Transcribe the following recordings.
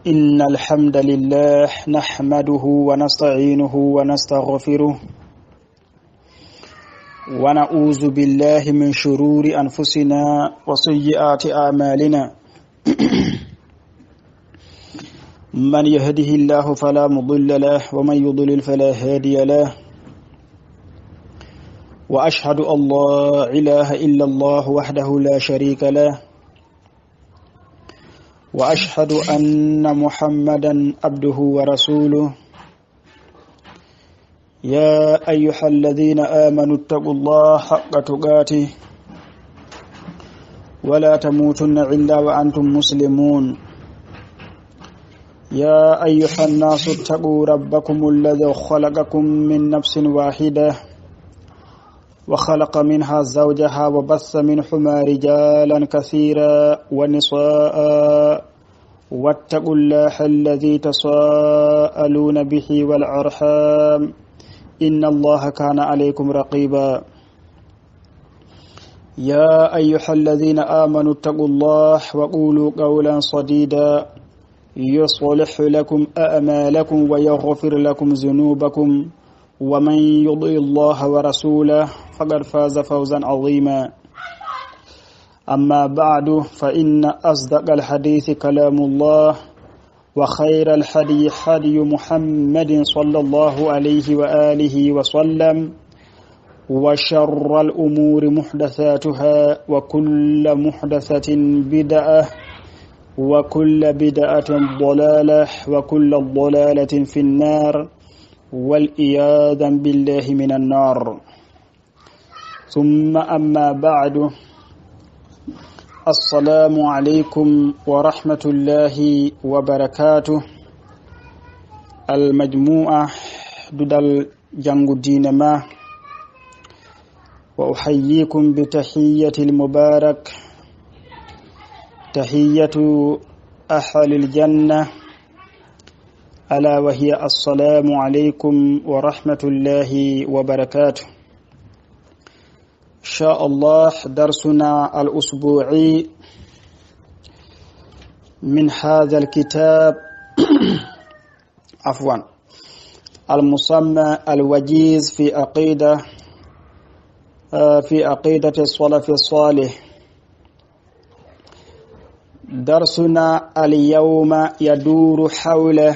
إن الحمد لله نحمده ونستعينه ونستغفره ونعوذ بالله من شرور أنفسنا وسيئات أعمالنا من يهده الله فلا مضل له ومن يضلل فلا هادي له وأشهد أن لا إله إلا الله وحده لا شريك له وأشهد أن محمدا عبده ورسوله يا أيها الذين آمنوا اتقوا الله حق تقاته ولا تموتن إلا وأنتم مسلمون يا أيها الناس اتقوا ربكم الذي خلقكم من نفس واحدة وخلق منها زوجها وبث منهما رجالا كثيرا ونساء واتقوا الله الذي تساءلون به والأرحام إن الله كان عليكم رقيبا يا أيها الذين آمنوا اتقوا الله وقولوا قولا سديدا يصلح لكم أعمالكم ويغفر لكم ذنوبكم ومن يطع الله ورسوله فقد فاز فوزا عظيما أما بعد فإن أصدق الحديث كلام الله وخير الحديث حدي محمد صلى الله عليه وآله وسلم وشر الأمور محدثاتها وكل محدثة بدعة وكل بدعة ضلالة وكل ضلالة في النار والعياذ بالله من النار ثم أما بعد السلام عليكم ورحمة الله وبركاته المجموعة ددال جنگ الدين ما وأحييكم بتحية المبارك تحية أهل الجنة ألا وهي السلام عليكم ورحمة الله وبركاته إن شاء الله درسنا الأسبوعي من هذا الكتاب عفوا المسمى الوجيز في عقيدة السلف الصالح. درسنا اليوم يدور حول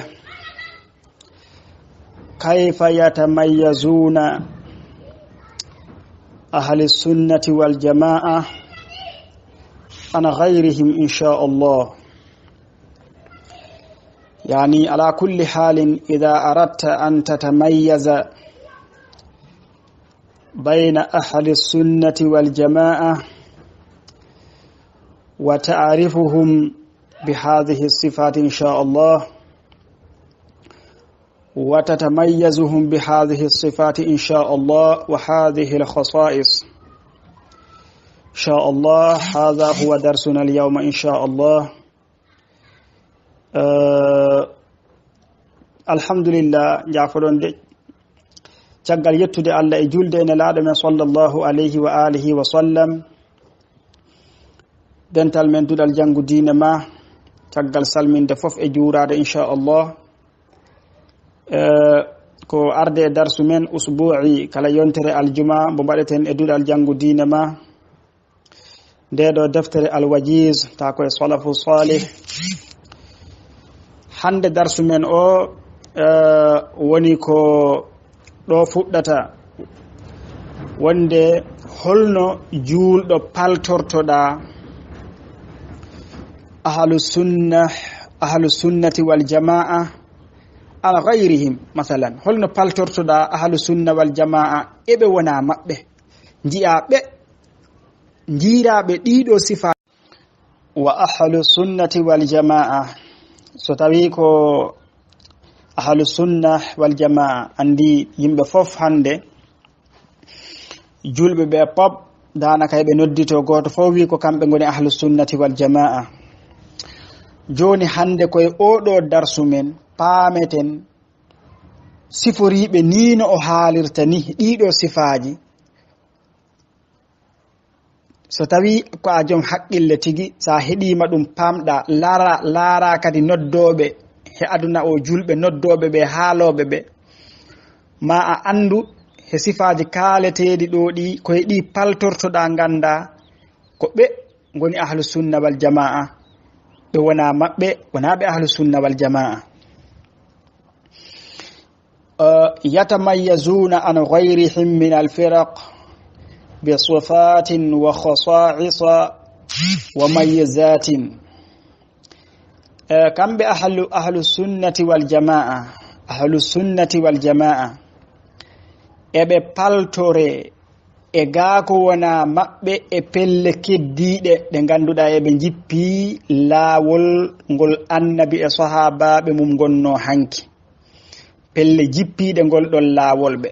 كيف يتميزون أهل السنة والجماعة عن غيرهم إن شاء الله. يعني على كل حال إذا أردت أن تتميز بين أهل السنة والجماعة وتعرفهم بهذه الصفات إن شاء الله وتتميزهم بهذه الصفات إن شاء الله وهذه الخصائص إن شاء الله. هذا هو درسنا اليوم إن شاء الله. الحمد لله جعفرون دي تقال يتدي الله يجول دين العالم صلى الله عليه وآله وسلم دنتال من دول الجنگ دين ما تقال سلمين دفوف اجوراد إن شاء الله. ko arde darsu men usbu'i kala yontere aljuma bo badeten e dudal jangu diine ma dedo deftere alwajiz ta ko salafu salih. hande darsu men o woni ko do fuddata wonde holno juuldo paltortoda ahlus sunnati wal jamaa على غيرهم. مثلا هل نبالتورتو دا أهل السنة والجماعة إبه ونا مبه نجيرا بديدو صفات وأهل السنة والجماعة ستويكو أهل السنة والجماعة عندي يمبه فوف هنده جلب بيباب دانا كايبه نديتو غوتو فوويكو كامبه غوني أهل السنة والجماعة. جوني هنده كوي أودو درسو من paameten siforiiɓe niino o haalirta ni ɗiɗo sifaaji so tawi ko a jom haqqille tigi sa heɗima ɗum pamɗa laara kadi noddoɓe he aduna o julɓe noddoɓe ɓe haaloɓe ɓe ma a andu he sifaji kaaleteɗi ɗo ɗi koye ɗi paltortoɗa ganda ko ɓe goni ahlu sunna wal jama'a ɓe wona maɓɓe wona ɓe ahlu sunna wal jama'a yatamayyazuna an ghayrihim min alfiraq بصفات وخصائص وميزات كم بأهل السنة والجماعة أهل السنة والجماعة إبه بالتوري إغاكو ونا مأبه إبل كديدة دنغاندو دا إبه جيبي لاول نقول النبي صحابة بممغنو حنكي بل جيبي دنغول دول لاول به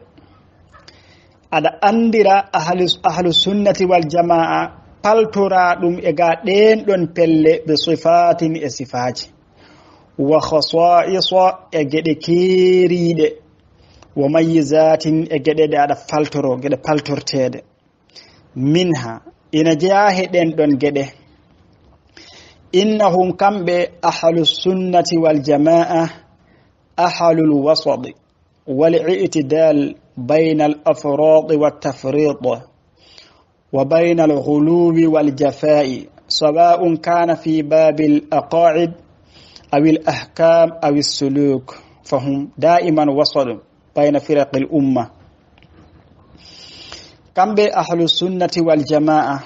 ada andira ahlus sunnati wal jamaa paltora dum e ga den don pelle be sifatin e sifaji wa khasa'isa e gede kiride wa mayyizatin e gede da ada faltoro gede paltortede minha ina jahe den don gede innahum kambe ahlus sunnati wal jamaa ahlul wasat wal i'tidal بين الأفراط والتفريط وبين الغلو والجفاء سواء كان في باب الأقاعد أو الأحكام أو السلوك فهم دائما وسط بين فرق الأمة كم بأهل السنة والجماعة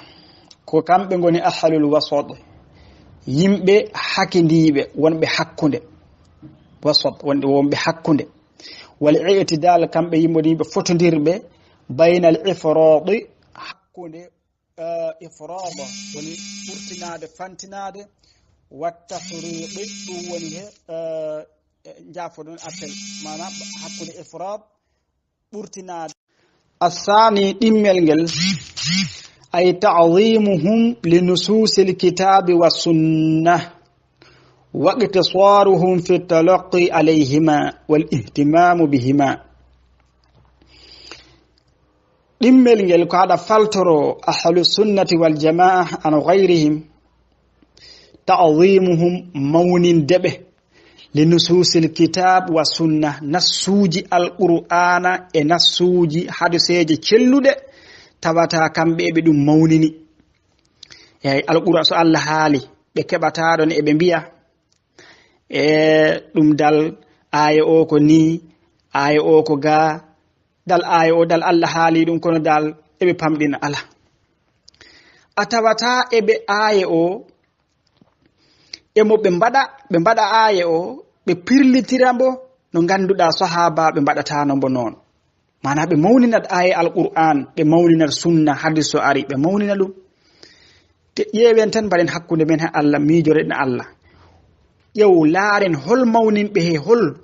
كم بغني أهل الوسط يمبي حكنديبه ونبي حكونde وسط ونبي حكونde والاعتدال كم بيمودي بفتنديربه بين الافراط حكونde افراط وني فرتناد فانتناد والتفريط وني جافدون ابل معنى حكونde افراط فرتناد الثاني ديملغل اي تعظيمهم لنصوص الكتاب والسنه واقتصارهم في التلقي عليهما والاهتمام بهما دمل ko hada faltoro ahlus sunnati wal jamaa an ghayrihim ta'zimuhum mawnin debe linususil kitab wa sunnah nasuji alqur'ana e nasuji hadiseje cellude tawata kambe be dum mawnini alqur'an so Allah haali be kebata don e be biya ɗum dal aya o ko ni aya o ko ga dal aya o dal Allah haali ɗum kono dal eɓe pamɗina ala a tawata eɓe aya o emo ɓe mbaɗa aya o ɓe pirlitirambo no ganduɗa sahaba ɓe mbaɗatano mbo noon mana ɓe mawninat aya alqur'an ɓe mawninat sunna hadis so ari ɓe mawnina ɗum te ƴeewen tan mbaɗen hakkude men he Allah miijoreɗen Allah yow laaren hol mawninɓe he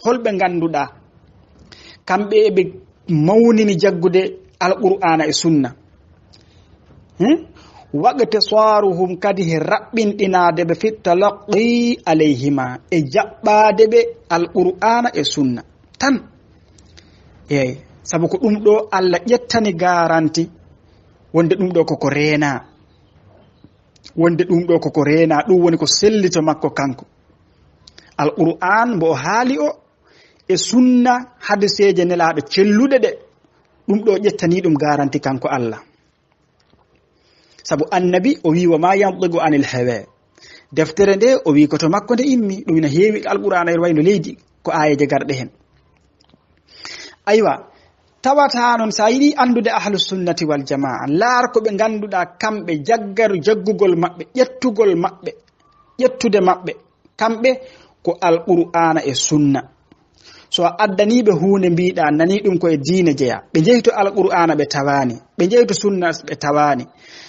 holɓe ganduɗa kamɓe eɓe mawnini jaggude alqur'ana e sunna waqte saruhum kadi he raɓɓinɗinade ɓe fi talaqi alayhima e jaɓɓade ɓe alqur'ana e sunna tan eyi sabu ko ɗum ɗo Allah ƴettani garanti wonde ɗum ɗo koko reena ɗum woni ko sellito makko kanko alqur'an mbo haali o e sunna hadiseje nelaɗo celluɗe ɗe ɗum ɗo ƴettani ɗum garanti kanko Allah sabu annabi o wi wa ma yantiqu anil hawa deftere nde o wi ko to makko nde immi ɗum ina heewi alqur'ana e wayno leydi ko ayeje garɗe hen aywa tawata noon sa yiɗi andude ahlus sunnati wal jamaa laar ko ɓe ganduɗa kamɓe jaggugol maɓɓe ƴettude maɓɓe kamɓe ko alqur'ana e sunna so a addaniɓe hunde mbiɗa nani ɗum koye diine jeya ɓe jeehi to alqur'ana ɓe tawani ɓe jeehi to sunna ɓe tawani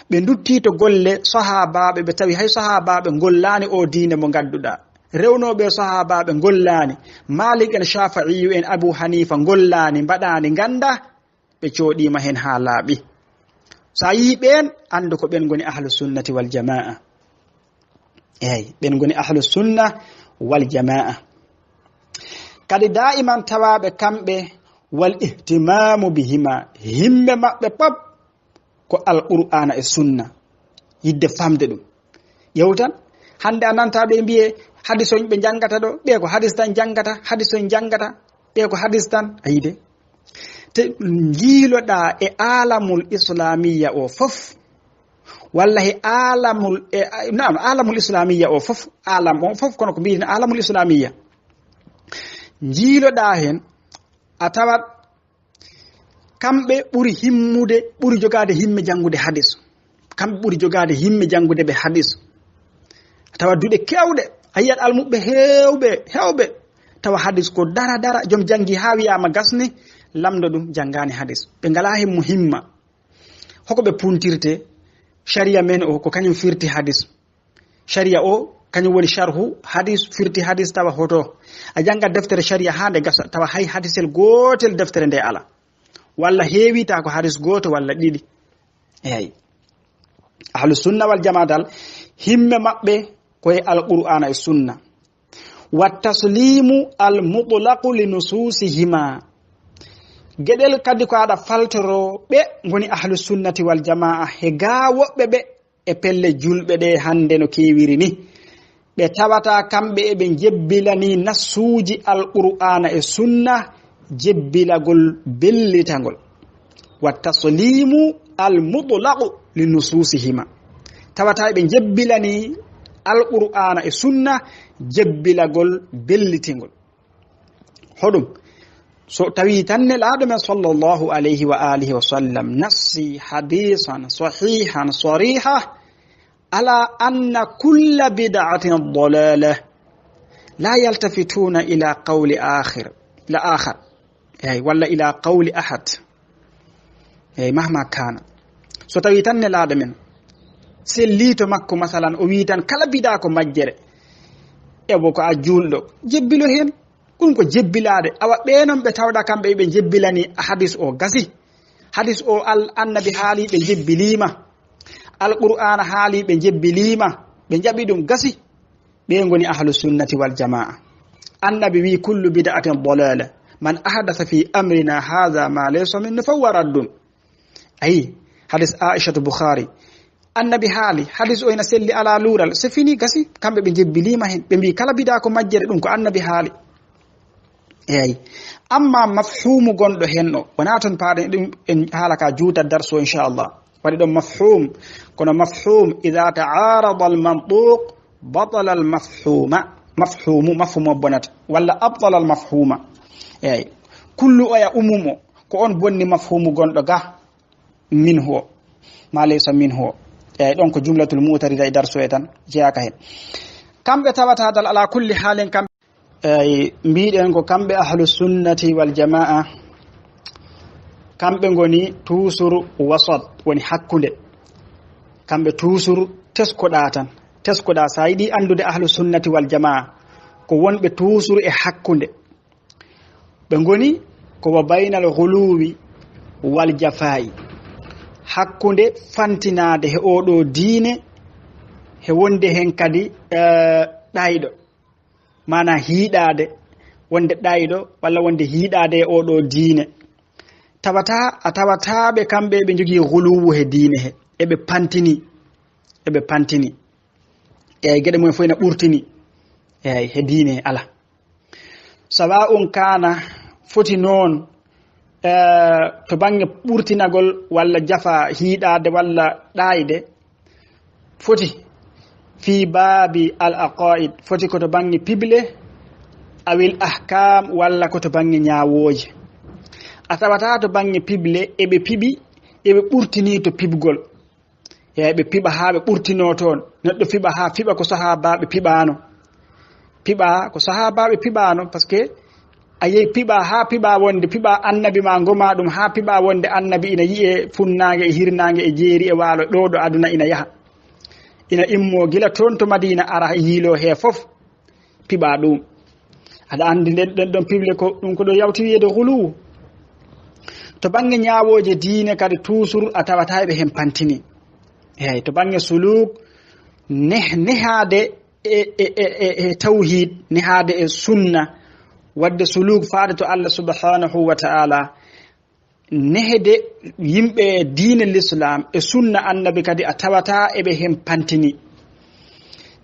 ɓe dutti to golle sahabaɓe ɓe tawi hay sahabaɓe gollani o diine mo gadduɗa rewnoɓe sahabaɓe gollani Malik en Shafi'i en Abu Hanifa gollani mbaɗani ganda ɓe coɗima hen ha laaɓi sa yi ɓen andu ko ɓen goni ahlus sunnati wal jamaa eyi ɓen goni ahlus sunna wal jamaa kadi da'iman tawaɓe kamɓe wal ihtimamu bihima himme maɓɓe pop ko alqur'ana e sunna yidde famde ɗum yewtan hande ananta ɓe mbiye hadis on ɓe jangata ɗo ɓe ko hadis tan jangata hadis on jangata ɓe ko hadis tan ayide te jiiloɗa e alamul islamiyya o fof walla he alamul islamiyya o fof alam on fof kono ko mbiyen alamul islamiyya jiiloɗa hen a tawat kamɓe ɓuri jogade himme jangude hadis kamɓe ɓuri jogade himme jangude ɓe hadis tawa duɗe kewɗe a yiyat almuɓe hewɓe tawa hadis ko dara joom jangi ha wiyama gasni lamdo ɗum jangani hadis ɓe ngala hen mo himma hoko ɓe puntirte sharia men o ko kañum firti hadis sharia o kañum woni sharhu hadis firti hadis tawa hoto a janga deftere sharia ha nde gasa tawa hay hadisel gotel deftere nde ala walla heewita ko hadis goto walla ɗiɗi eyi ahlus sunna wal jamaa dal himme maɓɓe koye alqur'ana e sunna wa taslimu al mutlaqu li nususihima geɗel kadi ko aɗa faltoro ɓe goni ahlus sunnati wal jamaa he ga woɓɓe ɓe e pelle julɓe ɗe hande no kewiri ni ɓe tawata kamɓe eɓe jebbilani nassuji alqur'ana e sunna jebbilagol bellitagol wa taslimu al mutlaqu li nususihima tawata ɓe jebbilani alqur'ana e sunna jebbilagol bellitigol hoɗum so tawi tanne laaɗo men sallllahu alayhi wa alihi wa sallam nassi hadisan sahihan sariha ala anna kulla bid'atin dalalah la yaltafituna ila qawli akhar ay walla ila qawli ahad ay mahma kana so tawi tanne laaɗo men sellito makko masalan o wi tan kala bida ko majjere ebo ko a julɗo jebbilo hen ɗum ko jebbilade awa ɓenon ɓe tawɗa kamɓe ɓe jebbilani hadis o gasi hadis o annabi haali ɓe jebbilima alqur'ana haali ɓe jebbilima ɓe jaɓi ɗum gasi ɓe goni ahlus sunnati wal jamaa annabi wi kullu bid'atin dalala man ahdatha fi amrina hadha ma laysa minhu fa huwa raddun ayi hadis aisha bukhari annabi haali hadis o ina selli ala lural c'est fini gasi kamɓe ɓe jebbilima hen ɓe mbi kala bida ko majjere ɗum ko annabi haali eyi amma mafhumu gonɗo hen ɗo wona toon paaɗen ɗum en haala ka juutat darso inchallah waɗi ɗon mafhum kono mafhum ida taarada al mantuq batala al mafhumu mafhumo bonata walla abdala al mafhuma eyi kullu oya umumo ko on bonni mafhumu gonɗo ga min huo ma laysa min huo eyi ɗon ko jumlatul mutarida e darso e tan jeyaka hen kamɓe tawata dal ala kulli haalin kamɓe eyi mbiɗen ko kamɓe ahlus sunnati wal jamaa kamɓe goni toujours wasat woni hakkude kamɓe toujours teskoɗa tan teskoɗa sa yiɗi andude ahlus sunnati wal jamaa ko wonɓe toujours e hakkude ɓe goni ko wa baynal ghuluwi wal jafaa'i hakkude fantinade he oɗo diine he wonde hen kadi ɗayɗo mana hiiɗade wonde ɗayɗo walla wonde hiiɗade e oɗo diine a tawataɓe kamɓe ɓe jogui guluwu he diine he eɓe pantini eyi gueɗe mumen fof ene ɓurtini eyi he diine he ala sawa'un kana foti noon to bange ɓurtinagol walla jafa hiiɗade walla ɗayde foti fi baabi al aqaid foti koto bange pible awil ahkam walla koto bange ñawoje a tawata to bange pible eɓe piɓi eɓe ɓurtini to pibgol eɓe piɓa ha ɓe ɓurtino toon neɗɗo fiɓa ha fiɓa ko sahabaɓe piɓano par ce que a yehi piɓa ha piɓa wonde piɓa annabi ma goma ɗum ha piɓa wonde annabi ina yiye funnage e hirnage e jeeri e waalo ɗo aduna ina yaha ina immo gila toon to madina ara yiilo he fof piɓa ɗum aɗa andi nden ɗon pible ko ɗum ko ɗo yawti wiyede huluwu to bange ñawoje diine kadi toujours a tawata ɓe hen pantini eyyi to bange suluk nehade e tawhid nehade e sunna wadde suluk faade to Allah subhanahu wa ta'ala nehede yimɓe diine l'islam e sunna annabi kadi a tawata eɓe hen pantini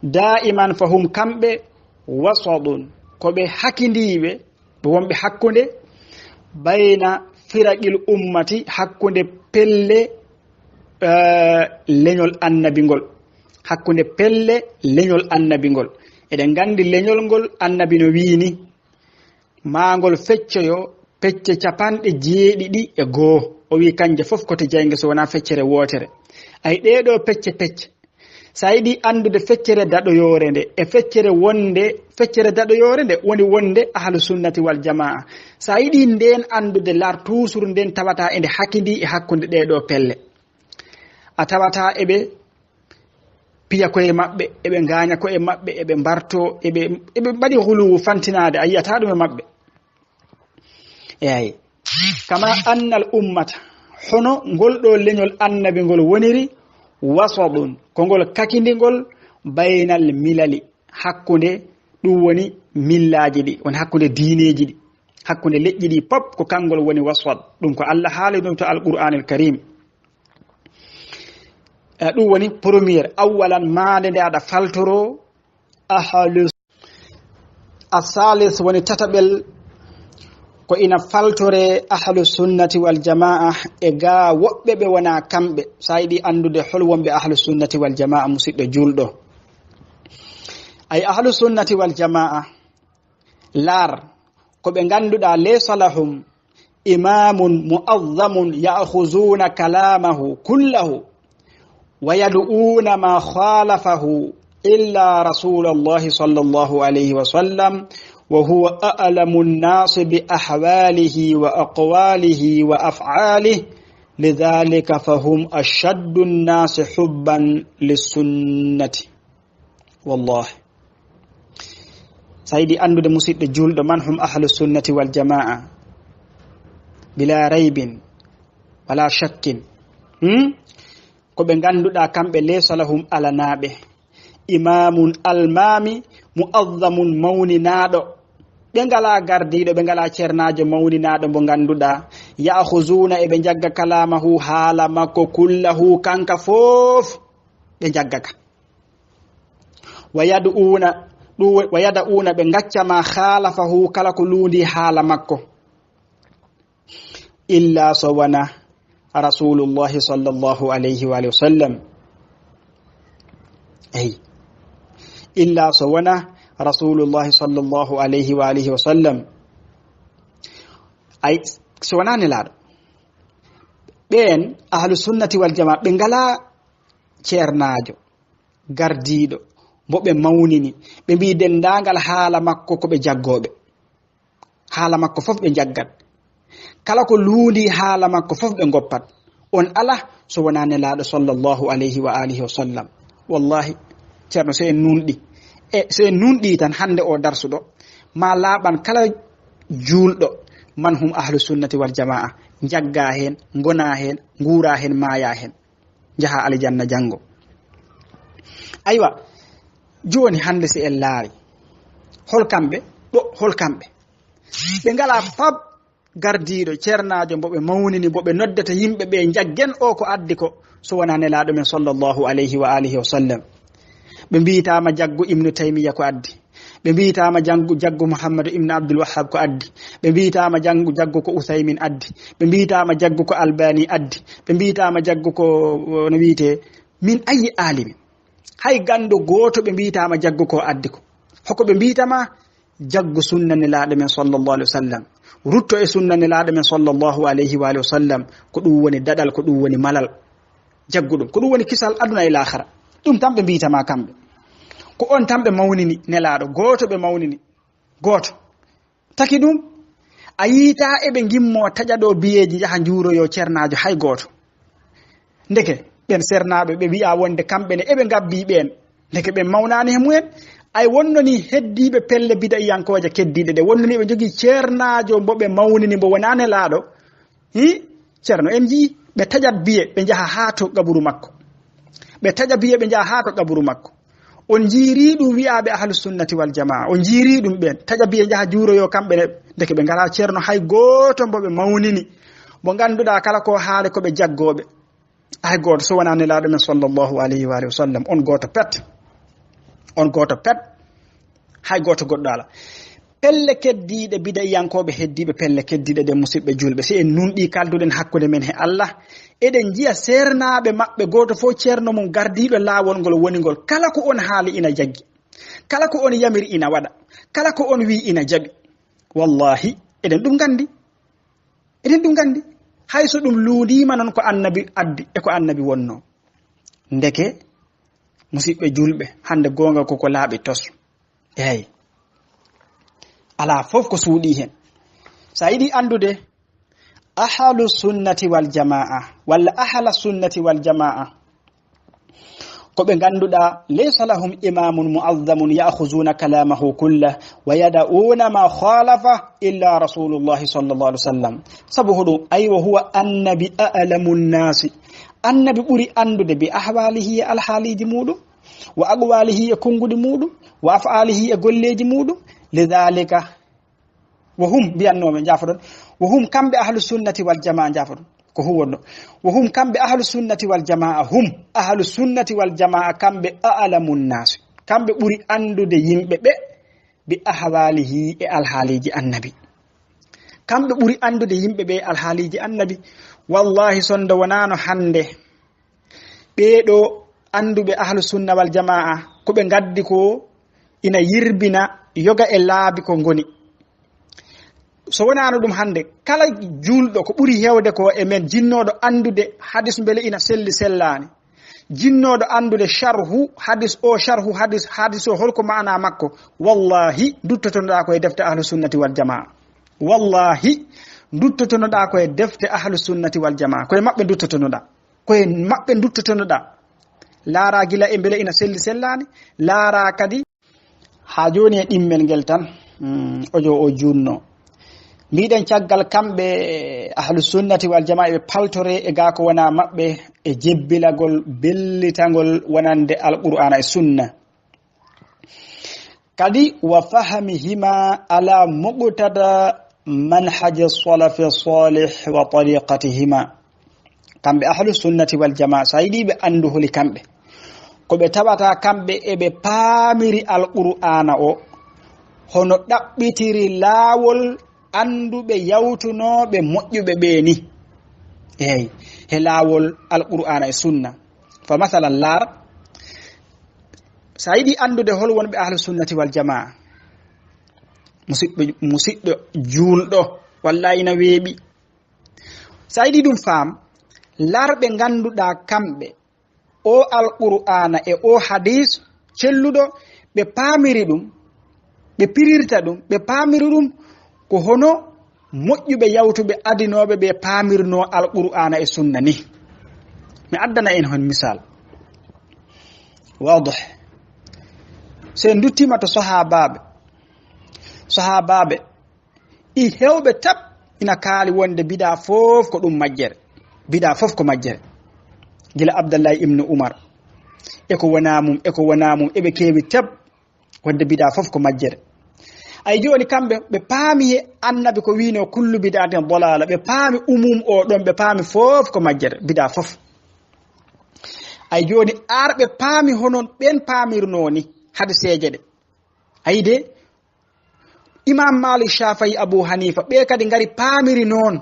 da'iman fahum kamɓe wasadun koɓe hakindiɓe ɓe wonɓe hakkunde bayna firaqil ummati hakkunde pelle leñol annabingol hakkunde pelle leñol annabingol eɗen gandi leñol ngol annabi no wiini maangol feccoyo pecce 70 o wi kanje fof kote jayge so wona feccere wotere ay ɗeɗo pecce sa yiɗi andude feccere daɗoyore nde e feccere daɗoyore nde woni wonde ahlu sunnati wal jamaa sa yiɗi nden andude lar toujours nden tawata ende hakkindi e hakkunde ɗeɗo pelle a tawata eɓe piya koye maɓɓe eɓe gaña koye maɓɓe eɓe mbarto eɓe mbaɗi huluwu fantinade a yiyata ɗum e maɓɓe eyi kama annal ummata hono ngol ɗo leñol annabi ngol woniri wasadun ko ngol kakindigol baynal milali hakkunde ɗum woni millaji ɗi woni hakkunde diineji ɗi hakkunde leƴƴi ɗi pop ko kangol woni wasad ɗum ko Allah haali ɗum to alqur'anil karim ɗum woni premiére awalan maande nde aɗa faltoro ahalus asalis woni tataɓel ko ina faltore ahlu sunnati wal jamaa e ga woɓɓe ɓe wona kamɓe sa yiɗi andude hol wonɓe ahlu sunnati wal jamaa musidɗo julɗo ay ahlu sunnati wal jamaa lar ko ɓe ganduɗa laysa lahum imamun mu'azzamun ya'khuzuna kalamahu kullahu wa yad'una ma khalafahu illa rasulallahi sallallahu alayhi wa sallam وهو أعلم الناس بأحواله وأقواله وأفعاله لذلك فهم أشد الناس حبا للسنة والله سيدي أندو دي مسيد جولد من هم أهل السنة والجماعة بلا ريب ولا شك ko ɓe ganduɗa kamɓe laysa lahum alanaɓe imamun almami mu'azzamun mawninaɗo ɓe ngala gardiɗo ɓe ngala ceernajo mawninaɗo mo ganduɗa ya'khuzuna e ɓe jagga kalamahu haala makko kullahu kanka fof ɓe jaggaka wa yad'una ɓe gaccama khalafahu kala ko lundi haala makko illa so wona rasulullahi sallallahu alayhi wa sallam ay illa so wona rasulullahi sallallahu alayhi wa sallam ay so wona nelaɗo ɓen ahlu sunnati wal jamaa ɓe ngala ceernajo gardiɗo mo ɓe mawnini ɓe mbi dendagal haala makko ko ɓe jaggoɓe haala makko fof ɓe jaggat kala ko luundi haala makko fof ɓe goppat on ala so wona nelaɗo sallallahu alayhi wa sallam wallahi ceerno so en nunɗi so en nunɗi tan hande o darsuɗo ma laaɓan kala julɗo man hum ahlu sunnati wal jamaa jagga hen gona hen nguura hen maya hen jaha aljanna janggo aywa joni hande si en laari holkamɓe ɓe ngala fab gardiɗo ceernajo mboɓe mawnini mboɓe noddata yimɓe ɓe jaggen o ko addi ko so wona nelaɗo men sallallahu alayhi wa sallam ɓe mbiyitama jaggu ibnu taymiya ko addi ɓe mbiyitama jaggu muhammadu ibnu abdul wahhab ko addi ɓe mbiyitama jaggu ko uthaymin addi ɓe mbiyitama jaggu ko albani addi ɓe mbiyitama jaggu ko no wiyete min ayi alimi hay gando goto ɓe mbiyitama jaggu ko addi ko hoko ɓe mbiyitama jaggu sunna nelaɗo men sallallahu alayhi wa sallam rutto e sunna nelaɗo men sallallahu alayhi wa sallam ko ɗum woni daɗal ko ɗum woni malal jaggu ɗum ko ɗum woni kisal aduna e lahara ɗum tan ɓe mbiyatama kamɓe ko on tan ɓe mawnini nelaɗo goto ɓe mawnini goto taki ɗum a yiita eɓe gimmo taƴaɗo biyeji jaha juuroyo ceernajo hay goto ndeke ɓen sernaɓe ɓe wiya wonde kamɓene eɓe gabbi ɓen ndeke ɓe mawnani he mumen ay wonnoni heddiɓe pelle bidaiyankoje keddiɗe ɗe wonnoni ɓe jogui ceernajo mbo ɓe mawnini mbo wona nelaɗo ceerno en jii ɓe taƴat biye ɓe jaha ha to gaburu makko ɓe taƴa biye ɓe jaha ha to gaburu makko on jiiri ɗum wiyaɓe ahlus sunnati wal jamaa on jiiri ɗum ɓen taƴa biye jaha juuroyo kamɓe ndeke ɓe ngala ceerno hay goto mbo ɓe mawnini mo ganduɗa kala ko haale ko ɓe jaggoɓe hay goto so wona nelaɗo men sallllahu alayhi wa alihi wa sallam on goto pet hay goto goɗɗo ala pelle keddiɗe bidayiyankoɓe heddiɓe pelle keddiɗe ɗe musidɓe julɓe si en nunɗi kalduɗen hakkude men he Allah eɗen jiya sernaɓe maɓɓe goto fof ceerno mum gardiɗo laawol ngol woni ngol kala ko on haali ina jaggi kala ko on yamiri ina waɗa kala ko on wi ina jaɓi wallahi eɗen ɗum gandi hayso ɗum luudima noon ko annabi addi e ko annabi wonno ndeke musidɓe julɓe hande gonga koko laaɓi tos eyi ala fof ko suuɗi hen sa yiɗi andude ahalu sunnati wal jamaa walla ahala sunnati wal jamaa ko ɓe ganduɗa laysa lahum imamun mu'azzamun ya'khuzuna kalamahu kullah wa yada'una ma khalafa illa rasulullahi sallallahu alaihi wasallam sabu huɗum ay wa huwa annabi a'lamun nasi annabi ɓuri andude bi ahwalihi e alhaaliji muɗum wa aqwalihi e konguɗi muɗum wa af'alihi e golleji muɗum lidhalika wa hum biyannoɓe jafoɗon wa hum kamɓe ahlu sunnati wal jamaa jafoɗon ko hum wonno wa hum kamɓe ahlu sunnati wal jamaa hum ahlu sunnati wal jamaa kamɓe a'lamun nas kamɓe ɓuri andude yimɓe ɓe bi ahwalihi e alhaaliji annabi kamɓe ɓuri andude yimɓe ɓe alhaaliji annabi wallahi sonde wonano hande ɓeɗo anduɓe ahlu sunna wal jamaa ko ɓe gaddi ko ina yirbina yoga e laabi ko ngoni so wonano ɗum hande kala julɗo ko ɓuri hewde ko e men jinnoɗo andude hadis beele ina selli sellani jinnoɗo andude sharhu hadis o holko maana makko wallahi duttotonoɗa koye defte ahlu sunnati wal jamaa wallahi duttotonoɗa koye defte ahlu sunnati wal jamaa koye maɓɓe duttotonoɗa laara gila e beele ina selli sellani laara kadi ha joni e ɗimmel ngel tan ojo o junno mbiɗen caggal kamɓe ahlu sunnati wal jamaa ɓe paltore e ga ko wona maɓɓe e jebbilagol bellitagol wonande alqur'ana e sunna kadi wa fahamihima ala muqtada manhaji salafi salih wa tariqatihima kamɓe ahlu sunnati wal jamaa sa yiɗi ɓe andu holi kamɓe ko ɓe tawata kamɓe eɓe paamiri alqur'ana o hono ɗaɓɓitiri laawol anduɓe yawtunoɓe moƴƴuɓe ɓeeni eyi he laawol alqur'ana e sunna fa masalan laar sa yiɗi andude hol wonɓe ahlu sunnati wal jamaa musidɗo juulɗo wallahi ina weeɓi sa yiɗi ɗum faam larɓe ganduɗa kamɓe o alqur'ana e o hadis celluɗo ɓe paamiri ɗum ɓe pirirta ɗum ɓe paamiri ɗum ko hono moƴƴuɓe yawtuɓe adinoɓe ɓe paamirno alqur'ana e sunna ni mi addana en hon misal wadih se duttima to sahabaɓe i hewɓe tab ina kaali wonde bida fof ko ɗum majjere bida fof ko majjere gila abdallahi ibnu umar eko wona mum eɓe kewi tab wonde bida fof ko majjere ay joni kamɓe ɓe paami he annabi ko wino kullu bidatin dalala ɓe paami umum o ɗon ɓe paami fof ko majjere bida fof ay joni arɓe paami honon ɓen paamirnoni hadiseje ɗe ayi de imam malik shafayi abou hanifa ɓe kadi gari paamiri noon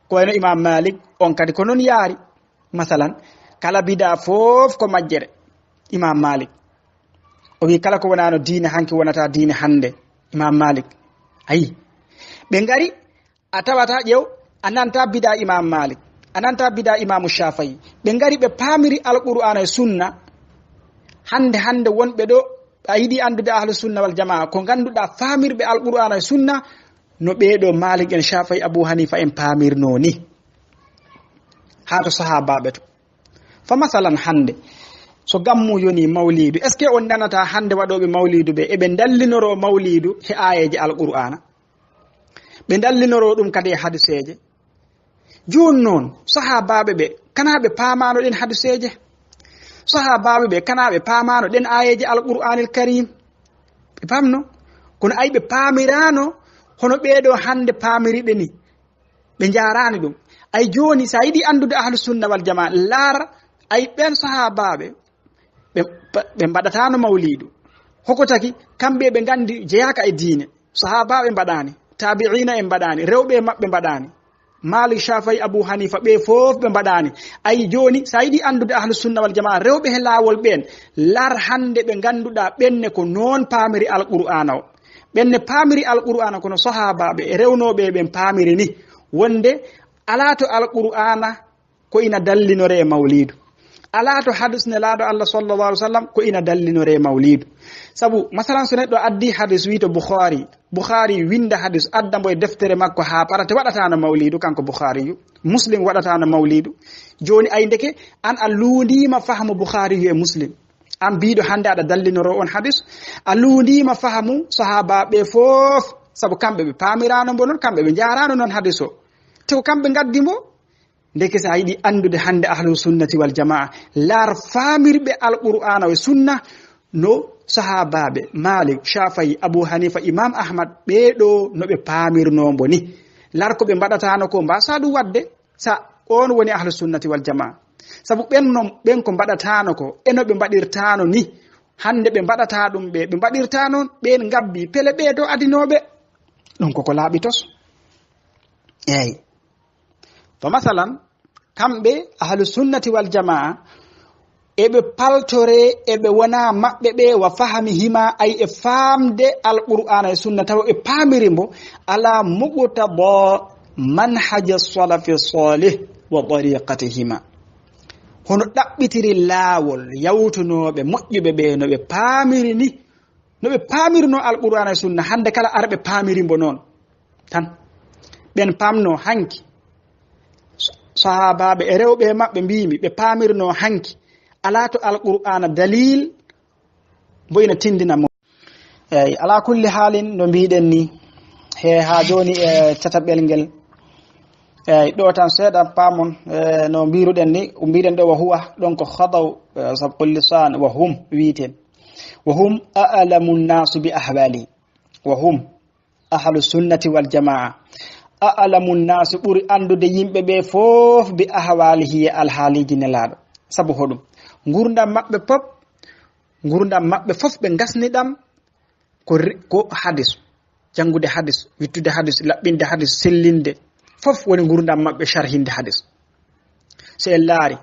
ko wayno imam malik on kadi ko noon yaari masalan kala bida fof ko majjere imam malik o wi kala ko wonano diine hanki wonata diine hande imam malik ayi ɓe ngari a tawata ƴew a nanta bida imam malik a nanta bida imamu shafayi ɓe ngari ɓe paamiri alqur'ana e sunna hande wonɓe ɗo a yiɗi andude ahlu sunna wal jamaa ko ganduɗa faamirɓe alqur'ana e sunna no ɓeɗo malik en shafayi abou hanifa en paamirno ni ha to sahabaɓe to fa masalan hande so gammu yoni mawlidu est ce que on nanata hande waɗoɓe mawlidu ɓe eɓe dallinoro mawlidu he ayeje alqur'ana ɓe dallinoro ɗum kadi e hadiseje joni noon sahabaɓe ɓe kana ɓe paamano ɗen hadiseje sahabaɓe ɓe kana ɓe paamano ɗen ayeje alqur'anil karim ɓe pamno kono ay ɓe paamirano hono ɓeɗo hande paamiriɗe ni ɓe jarani ɗum ay joni sa yiɗi andude ahlus sunna wal jamaa laara ay ɓen sahabaɓe ɓe mbaɗatano mawlidu hoko taki kamɓe ɓe gandi jeyaka e diine sahabaɓe mbaɗani tabi'ina en mbaɗani rewɓe maɓɓe mbaɗani Malik Shafi'i Abu Hanifa ɓe fof ɓe mbaɗani ay joni sa yiɗi andude ahlus sunna wal jamaa rewɓe he lawol ɓen lar hande ɓe ganduɗa ɓenne ko noon pamiri alqur'ana o ɓenne pamiri alqur'ana kono sahabaɓe e rewnoɓe ɓen pamiri ni wonde ala to alqur'ana ko ina dallinore e mawlidu ala to hadis ne laaɗo Allah sallallahu alaihi wasallam ko ina dallinore e mawlidu sabu masalan so neɗɗo addi hadis wi to Bukhari winda hadis adda mbo e deftere makko ha parate waɗatano mawlidu kanko Bukhari yu Muslim waɗatano mawlidu joni ay ndeke an a luundima fahamu Bukhari yu e Muslim an biiɗo hande aɗa dallinoro on hadis a luundima fahamu sahabaɓe fof sabu kamɓe ɓe pamirano mbo noon kamɓe ɓe jarano noon hadis o te ko kamɓe gaddi mbo ndeke sa yiɗi andude hande ahlus sunnati wal jamaa lar famirɓe alqur'ana e sunna no sahabaɓe Malik Shafi'i Abu Hanifa Imam Ahmad ɓeɗo no ɓe pamirnombo ni lar ko ɓe mbaɗatano ko mbasa ɗum wadde sa on woni ahlus sunnati wal jamaa sabu ɓen ko mbaɗatano ko eno ɓe mbaɗirtano ni hande ɓe mbaɗata ɗum ɓe mbaɗirta noon ɓen gabbi pele ɓeeɗo adinoɓe ɗum koko laaɓi tos eyyi fa masalan kamɓe ahlus sunnati wal jamaa eɓe paltore eɓe wona maɓɓe ɓe wa fahami hima ay e famde alqur'ana e sunna tawa e pamiri mbo ala muqtada manhaja salafi salih wa tariqatihima hono ɗaɓɓitiri laawol yawtunoɓe moƴƴuɓe ɓe no ɓe paamiri ni no ɓe paamirno alqur'ana e sunna hande kala arɓe paamiri mbo noon tan ɓen pamno hanki sahabaɓe e rewɓe maɓɓe mbimi ɓe paamirno hanki ala to alqur'ana dalil mbo ina tindina mo eyyi ala kulli halin no mbiɗen ni he ha joni e tataɓel ngel eyyi ɗo tan seeɗa paamon no mbiruɗen ni mbiɗen ɗo wa huwa ɗon ko hadaw sabqul lisan wa hum wiiten wa hum a'lamu nnasu bi ahwali wa hum ahlu sunnati wal jamaa a'lamu nnasu ɓuri andude yimɓe ɓe fof bi ahwalihi e alhaaliji nelaɗo sabu hoɗum gurdam maɓɓe fof ɓe gasni ɗam ko hadis jangude hadis wittude hadis laɓɓinde hadis sellinde fof woni gurdam maɓɓe sharhinde hadis so en laari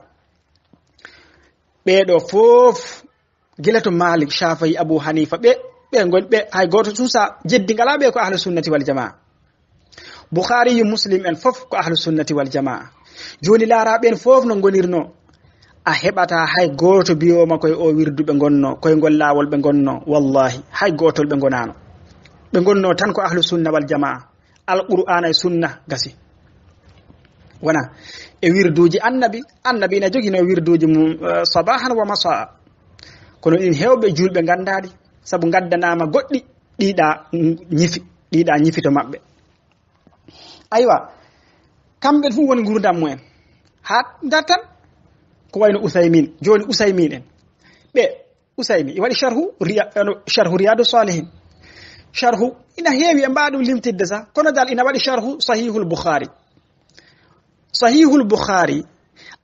ɓeɗo fof gila to Malik Shafi'i Abu Hanifa ɓe gonɓe hay goto suusa jeddi ngala ɓe ko ahlu sunnati wal jamaa Bukhari yu Muslim en fof ko ahlu sunnati wal jamaa joni laaraɓen fof no gonirno a heɓata hay goto biyoma koye o wirdu ɓe gonno koye ngol laawol ɓe gonno wallahi hay gotol ɓe gonano ɓe gonno tan ko ahlu sunna wal jamaa alqur'ana e sunna gasi wona e wirduji annabi ina jogino wirduji mum sabahan wa masaa kono ɗin hewɓe julɓe gandadi sabu gaddanama goɗɗi ɗiɗa ñifi to maɓɓe aywa kamɓe fu woni gurdam mumen ha dar tan ko wayno Usaymin joni Usaymin en ɓe Usaymin e waɗi sharhu riyadu salihin sharhu ina heewi e mbaɗum limtidde sa kono dal ina waɗi sharhu sahihul bukhari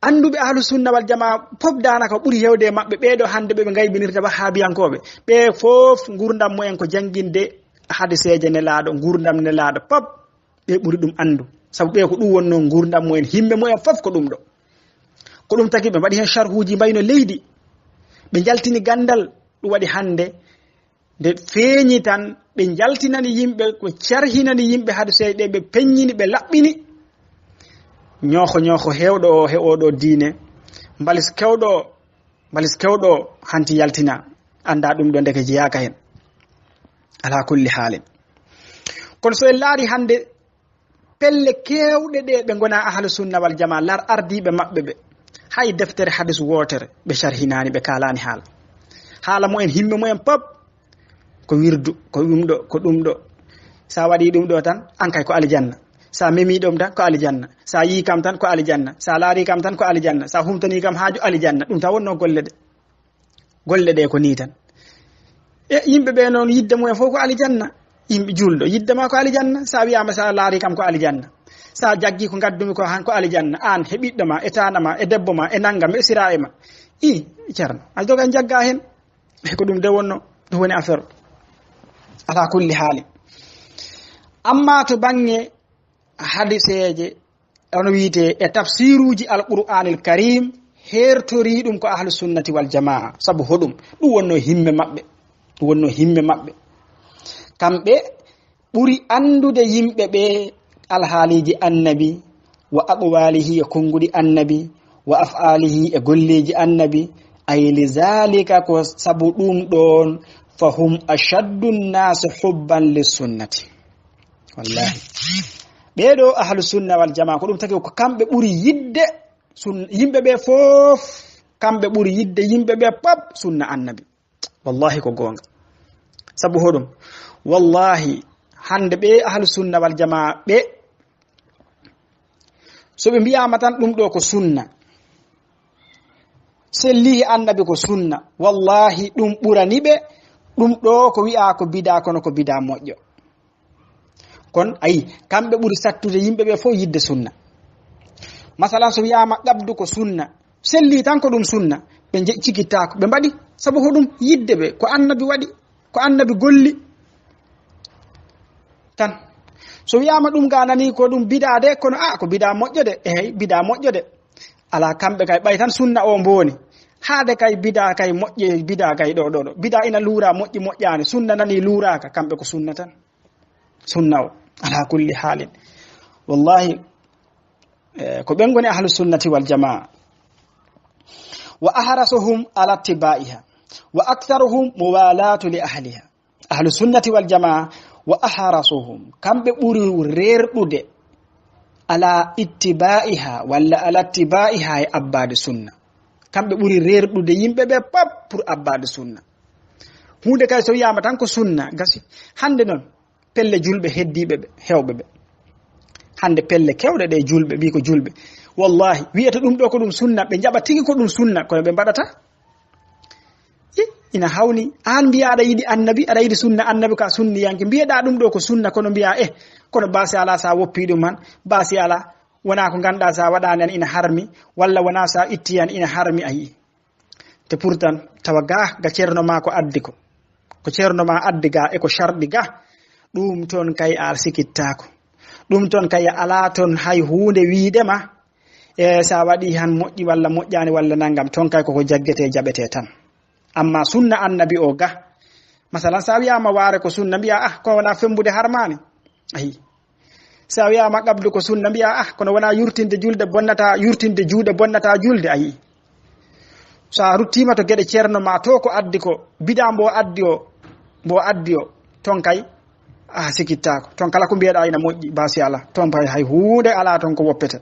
anduɓe ahlu sunna wal jamaa pop danaka ɓuuri hewde maɓɓe ɓeɗo hande ɓeɓe gaybinirta wahabiyankoɓe ɓe fof gurdam mumen ko jangguinde hadiseje nelaɗo gurdam nelaɗo pop ɓe ɓuuri ɗum andu sabu ɓe ko ɗum wonno gurdam mumen himɓe mumen fof ko ɗum ɗo ko ɗum tagi ɓe mbaɗi hen sharhuji mbayno leydi ɓe jaltini gandal ɗum waɗi hande nde feeñi tan ɓe jaltinani yimɓe ko carhinani yimɓe hadiseje ɗe ɓe peññini ɓe laɓɓini ñooko hewɗo o he oɗo diine mbalis kewɗo hanti yaltina anda ɗum ɗo ndeke jeyaka hen ala kulli haalin kono so en laari hande pelle kewɗe ɗe ɓe gona ahlu sunna wal jamaa lar ardiɓe maɓɓe ɓe hay deftere hadis wotere ɓe sharhinani ɓe kalani haala mumen himɓe mumen pop ko wirdu ko ɗum ɗo sa waɗi ɗum ɗo tan an kay ko aljanna sa memi ɗum tan ko aljanna sa yi kam tan ko aljanna sa laari kam tan ko aljanna sa humtani kam haaju aljanna ɗum tan wonno golle ɗe ko ni tan e yimɓe ɓe noon yidde mumen fof ko aljanna yimɓe julɗo yidde ma ko aljanna sa wiyama sa laari kam ko aljanna sa jaggi ko gaddumi ko han ko aljanna an he ɓiɗɗo ma e tana ma e debbo ma e nangam e sira e ma ceerno a jogan jagga hen ko ɗum de wonno ɗum woni affaire ala kulli haali amma to bange hadiseje on wiite e tafsiruji alqur'anil karim hertori ɗum ko ahlu sunnati wal jamaa sabu hoɗum ɗum wonno himme maɓɓe kamɓe ɓuri andude yimɓe ɓe alhaaliji annabi wa aqwalihi e konguɗi annabi wa af'alihi e golleji annabi ay lidhalika ko sabu ɗum ɗon fahum ashaddu nnasi hubban lissunnati wallahi ɓeɗo ahlu sunna wal jamaa ko ɗum tagi ko kamɓe ɓuri yidde yimɓe ɓe fof kamɓe ɓuri yidde yimɓe ɓe pap sunna annabi wallahi ko gonga sabu hoɗum wallahi hande ɓe ahlu sunna wal jamaa ɓe so ɓe mbiyama tan ɗum ɗo ko sunna sellihi annabi ko sunna wallahi ɗum ɓurani ɓe ɗum ɗo ko wi'a ko bida kono ko bida moƴƴo kon ayi kamɓe ɓuri sattude yimɓe ɓe fof yidde sunna masalan so wiyama ɗabdu ko sunna selli tan ko ɗum sunna ɓe cikittako ɓe mbaɗi sabu hoɗum yidde ɓe ko annabi waɗi ko annabi golli tan so wiyama ɗum ga nani ko ɗum bida de kono ko bida moƴƴo de eyi bida moƴƴo de ala kamɓe kay ɓay tan sunna o mboni haade kay bida kay moƴƴe bida kay ɗo bida ina luura moƴƴi moƴƴani sunna nani luuraka kamɓe ko sunna tan sunna o ala kulli halin wallahi ko ɓen goni ahlu sunnati wal jamaa wa ahrasuhum ala ittibaiha wa aktharuhum muwalatu li ahliha ahlu sunnati wal jamaa wa ahrasuhum kamɓe ɓuri rerɗude ala ittibaiha walla ala ittibaiha e abbade sunna kamɓe ɓuri rerɗude yimɓe ɓe pap pour abbade sunna hunde kay so wiyama tan ko sunna gasi hande noon pelle julɓe heddiɓe ɓe hewɓe ɓe hande pelle kewɗe ɗe julɓe wi ko julɓe wallahi wiyata ɗum ɗo ko ɗum sunna ɓe jaɓa tigi ko ɗum sunna kono ɓe mbaɗata ina hawni an mbiya aɗa yiɗi annabi aɗa yiɗi sunna annabi ka sunniyanke mbiyeɗa ɗum ɗo ko sunna kono mbiya kono basi ala sa woppi ɗum han basi ala wona ko ganduɗa sa waɗani an ina harmi walla wona sa itti an ina harmi a yii te pourtant tawa ga ceerno ma ko addi ko ceerno ma addi ga e ko sharɗi ga ɗum toon kay a sikittako ɗum toon kay ala toon hay hunde wiidema sa waɗi han moƴƴi walla moƴƴani walla naggam toon kay koko jaggete jaɓete tan amma sunna annabi o ga masalan sa wiyama waare ko sunna mbiya ko wona fembude harmani ayi sa wiyama qabdu ko sunna mbiya kono wona yurtinde julde bonnata yurtinde juuɗe bonnata julde ayi sa ruttima to gueɗe ceerno ma to ko addi ko bida mbo addi o ton kay sikittako ton kala ko mbiyeɗa ina moƴƴi basi ala ton pay hay hunde ala ton ko woppete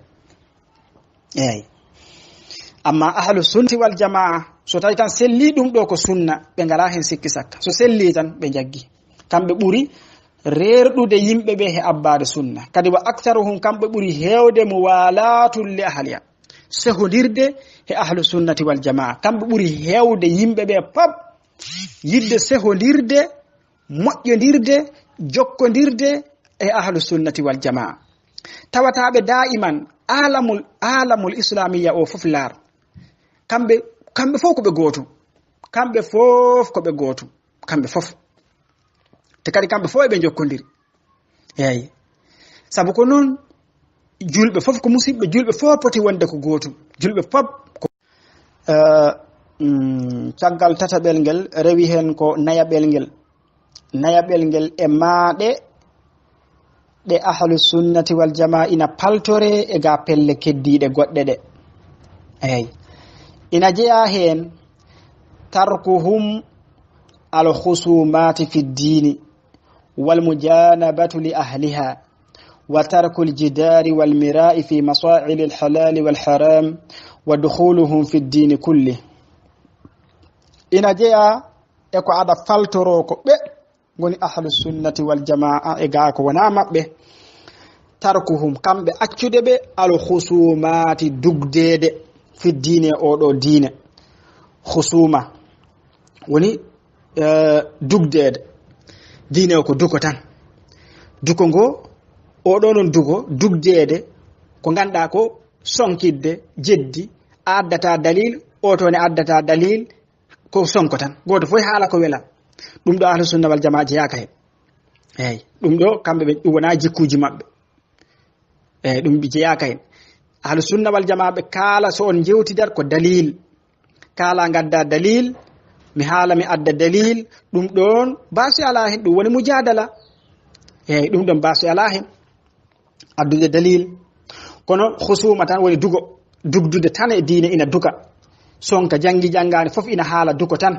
eyyi amma ahlu sunnati wal jamaa so tawi tan selli ɗum ɗo ko sunna ɓe ngala hen sikki sakka so selli tan ɓe jaggi kamɓe ɓuri rerɗude yimɓe ɓe he abbade sunna kadi wa aktharuhum kamɓe ɓuri hewde mo walatul li ahliya sehodirde he ahlu sunnati wal jamaa kamɓe ɓuri hewde yimɓe ɓe pap yidde sehodirde moƴƴodirde jokkodirde e ahlu sunnati wal jamaa tawataɓe daiman alamul islamiya o fof laar kamɓe fof koɓe gootum kamɓe fof koɓe gootum kamɓe fof te kadi kamɓe fof eɓe jokkodiri eyyi sabu ko noon julɓe fof ko musidɓe julɓe fof poti wonde ko gootum julɓe fof caggal tataɓel ngel rewi hen ko nayaɓel ngel e maaɗe ɗe ahlu sunnati wal jamaa ina paltore e ga pelle keddiɗe goɗɗe ɗe eyyi ina jeeya hen tarkuhum al khusumati fi ddini wal mujanabatu li ahliha wa tarku al jidari wal mira'i fi masa'il al halal wal haram wa dukhuluhum fi ddini kulli ina jeeya e ko aɗa faltoro ko ɓe goni ahlu sunnati wal jamaa e ga ko wona maɓɓe tarkuhum kamɓe accude ɓe al khusumati dugdede fi diine oɗo diine khusuma woni dugdede diine o ko duko tan duko ngo oɗo non dugo dugdede ko ganduɗa ko sonkidde jeddi addata dalil o to ne addata dalil ko sonko tan goto fof haala ko wela ɗum ɗo ahlu sunna wal jamaa jeyaka hen eyyi ɗum ɗo kamɓe ɓe ɗum wona jikkuji mabɓe eyyi ɗum ɓe jeyaka hen ahlu sunna wal jamaa ɓe kaala so on jewtidat ko dalil kala gadda dalil mi haala mi adda dalil ɗum ɗon basi ala hen ɗum woni mujadala eyyi ɗum ɗon basi ala hen addude dalil kono husuma tan woni dugdude tan e diine ina duga sonka jangi jangani fof ina haala duko tan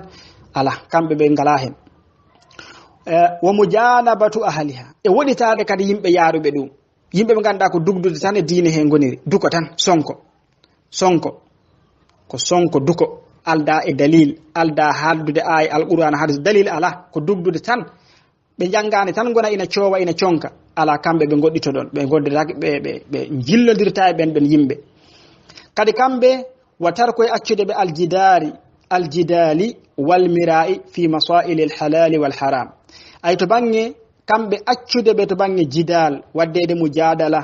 ala kamɓe ɓe ngala hen wa mujanabatu ahliha e woɗitade kadi yimɓe yaaruɓe ɗum yimɓe ɓe ganduɗa ko dugdude tan e diine he goniri duko tan sonko duko alda e dalil alda haldude aya alqur'an hadis dalil ala ko dugdude tan ɓe jangani tan gona ina coowa ina conka ala kamɓe ɓe goɗɗito ɗon ɓe goddetake ɓe jillodirta e ɓen ɗon yimɓe kadi kamɓe wa tarkoye accude ɓe aljidali walmirai fi masaili alhalali walharam ay to bange kamɓe accude ɓe to bange jidal waddede mujadala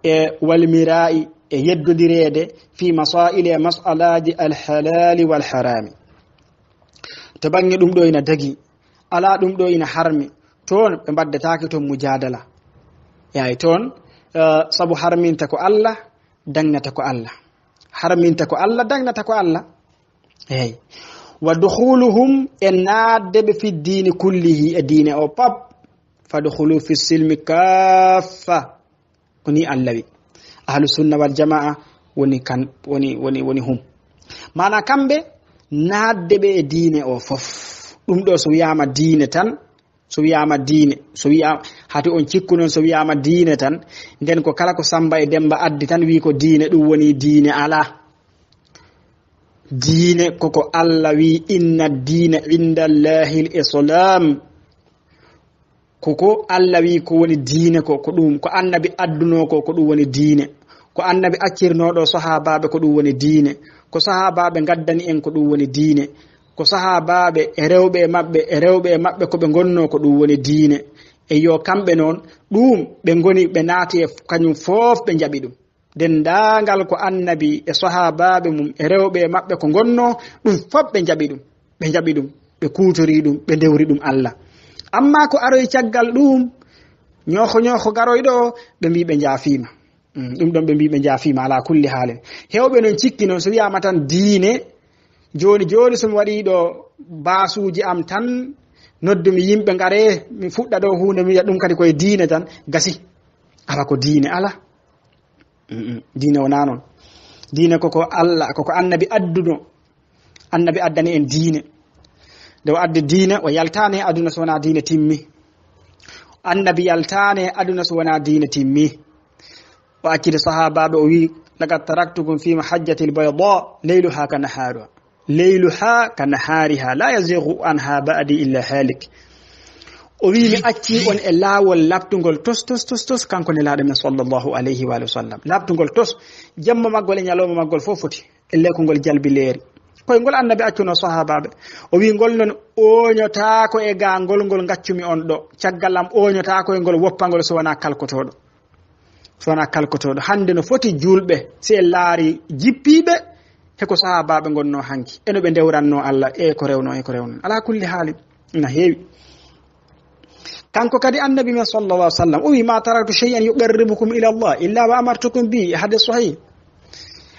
e walmirai e yeddodirede fi masaili e masalaji alhalali walharami to bange ɗum ɗo ina dagi ala ɗum ɗo ina harmi toon ɓe mbaddetake toon mujadala yayi toon sabu harminta ko Allah dagnata ko Allah harminta ko Allah dagnata ko Allah eyyi wa dukhuluhum en naatde ɓe fi diini kullihi e diine o pap fadkhulu fi silmi kaffa ko ni Allah wi ahlu sunna wal jamaa woni hum mana kamɓe naatde ɓe e diine o fof ɗum ɗo so wiyama diine tan so wiyama hati on cikku noon so wiyama diine tan nden ko kala ko Samba e Demba addi tan wi ko diine ɗum woni diine ala diine koko Allah wi inna diina inda Allahi l-islam koko Allah wi ko woni diine ko ɗum ko annabi adduno ko ɗum woni diine ko annabi accirnoɗo sahabaɓe ko ɗum woni diine ko sahabaɓe gaddani en ko ɗum woni diine ko sahabaɓe e rewɓe e maɓɓe ko ɓe gonno ko ɗum woni diine e yo kamɓe noon ɗum ɓe goni ɓe naati e kañum fof ɓe jaɓi ɗum dendagal ko annabi e sahabaɓe mum e rewɓe e maɓɓe ko gonno ɗum fof ɓe jaɓi ɗum ɓe kutori ɗum ɓe dewri ɗum Allah amma ko aroy caggal ɗum ñoho garoyɗo ɓe mbi ɓe jaafima ɗum ɗon ɓe mbi ɓe jaafima ala kulli haalin hewɓe noon cikki noon so wiyama tan diine joni somi waɗi ɗo basuji am tan noddumi yimɓe ngare mi fuɗɗa ɗo hunde mi wiya ɗum kadi koye diine tan gasi ala ko diine ala diine wona noon diine koko Allah koko annabi adduno annabi addani en diine nde o addi diine o yaltane aduna so wona diine timmi annabi yaltane aduna so wona diine timmi o accide sahabaɓe o wi laqad taraktukum fi mahajjati albayda leyluha ka nahariha la yazighu anha ba'di illa halik o wi mi acci on e laawol labtugol tos kanko ne laaɗo men sallllahu alayhi wa sallam labtugol tos jamma maggol e ñalowma maggol fof foti e lekkongol jalbi leeri koye ngol annabi accuno sahabaɓe o wi ngol noon oñotako e ga ngol gaccumi on ɗo caggal am oñotako e ngol woppagol so wona kalkotoɗo hande no foti julɓe si en laari jippiɓe heko sahabaɓe gonno hanki eno ɓe dewranno Allah e ko rewno ala kulli haali ina heewi kanko kadi annabi men sallallahu alaihi wasallam o wi ma taraktu shay'an yuqarribukum ila Allah illa wa amartukum bi hadith sahih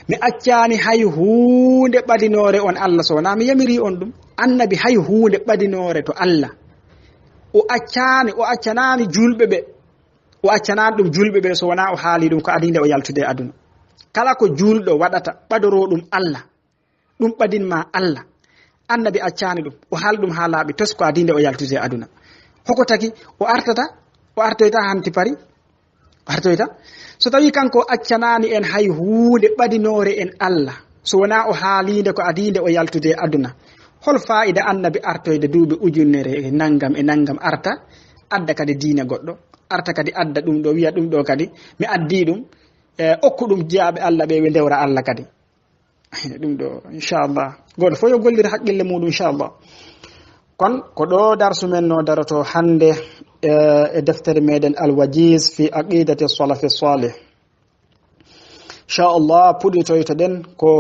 mi accani hay hunde ɓadinore on Allah so wona mi yamiri on ɗum annabi hay hunde ɓadinore to Allah o accanani julɓeɓe o accanani ɗum julɓeɓe so wona o haali ɗum ko adinde o yaltude aduna kala ko julɗo waɗata ɓadoro ɗum Allah ɗum ɓadinma Allah annabi accani ɗum o haali ɗum ha laaɓi tos ko adinde o yaltude aduna hoko taki o artoyta hanti pari o artoyta so tawi kanko accanani en hay hunde ɓadinore en Allah so wona o haalide ko adinde o yaltude aduna hol fa'ida annabi artoyde duuɓi ujunere e nangam arta adda kadi diine goɗɗo arta kadi adda ɗum ɗo wiya ɗum ɗo kadi mi addi ɗum okku ɗum jaaɓe Allah ɓe ɓe dewra Allah kadi ɗum ɗo inchallah goto fof yo gollira haqqille muɗum inchallah kon ko ɗo darsu men no daroto hande deftere meɗen alwajiz fi aqidati salafi salih inchallah puɗɗitoyto ɗen ko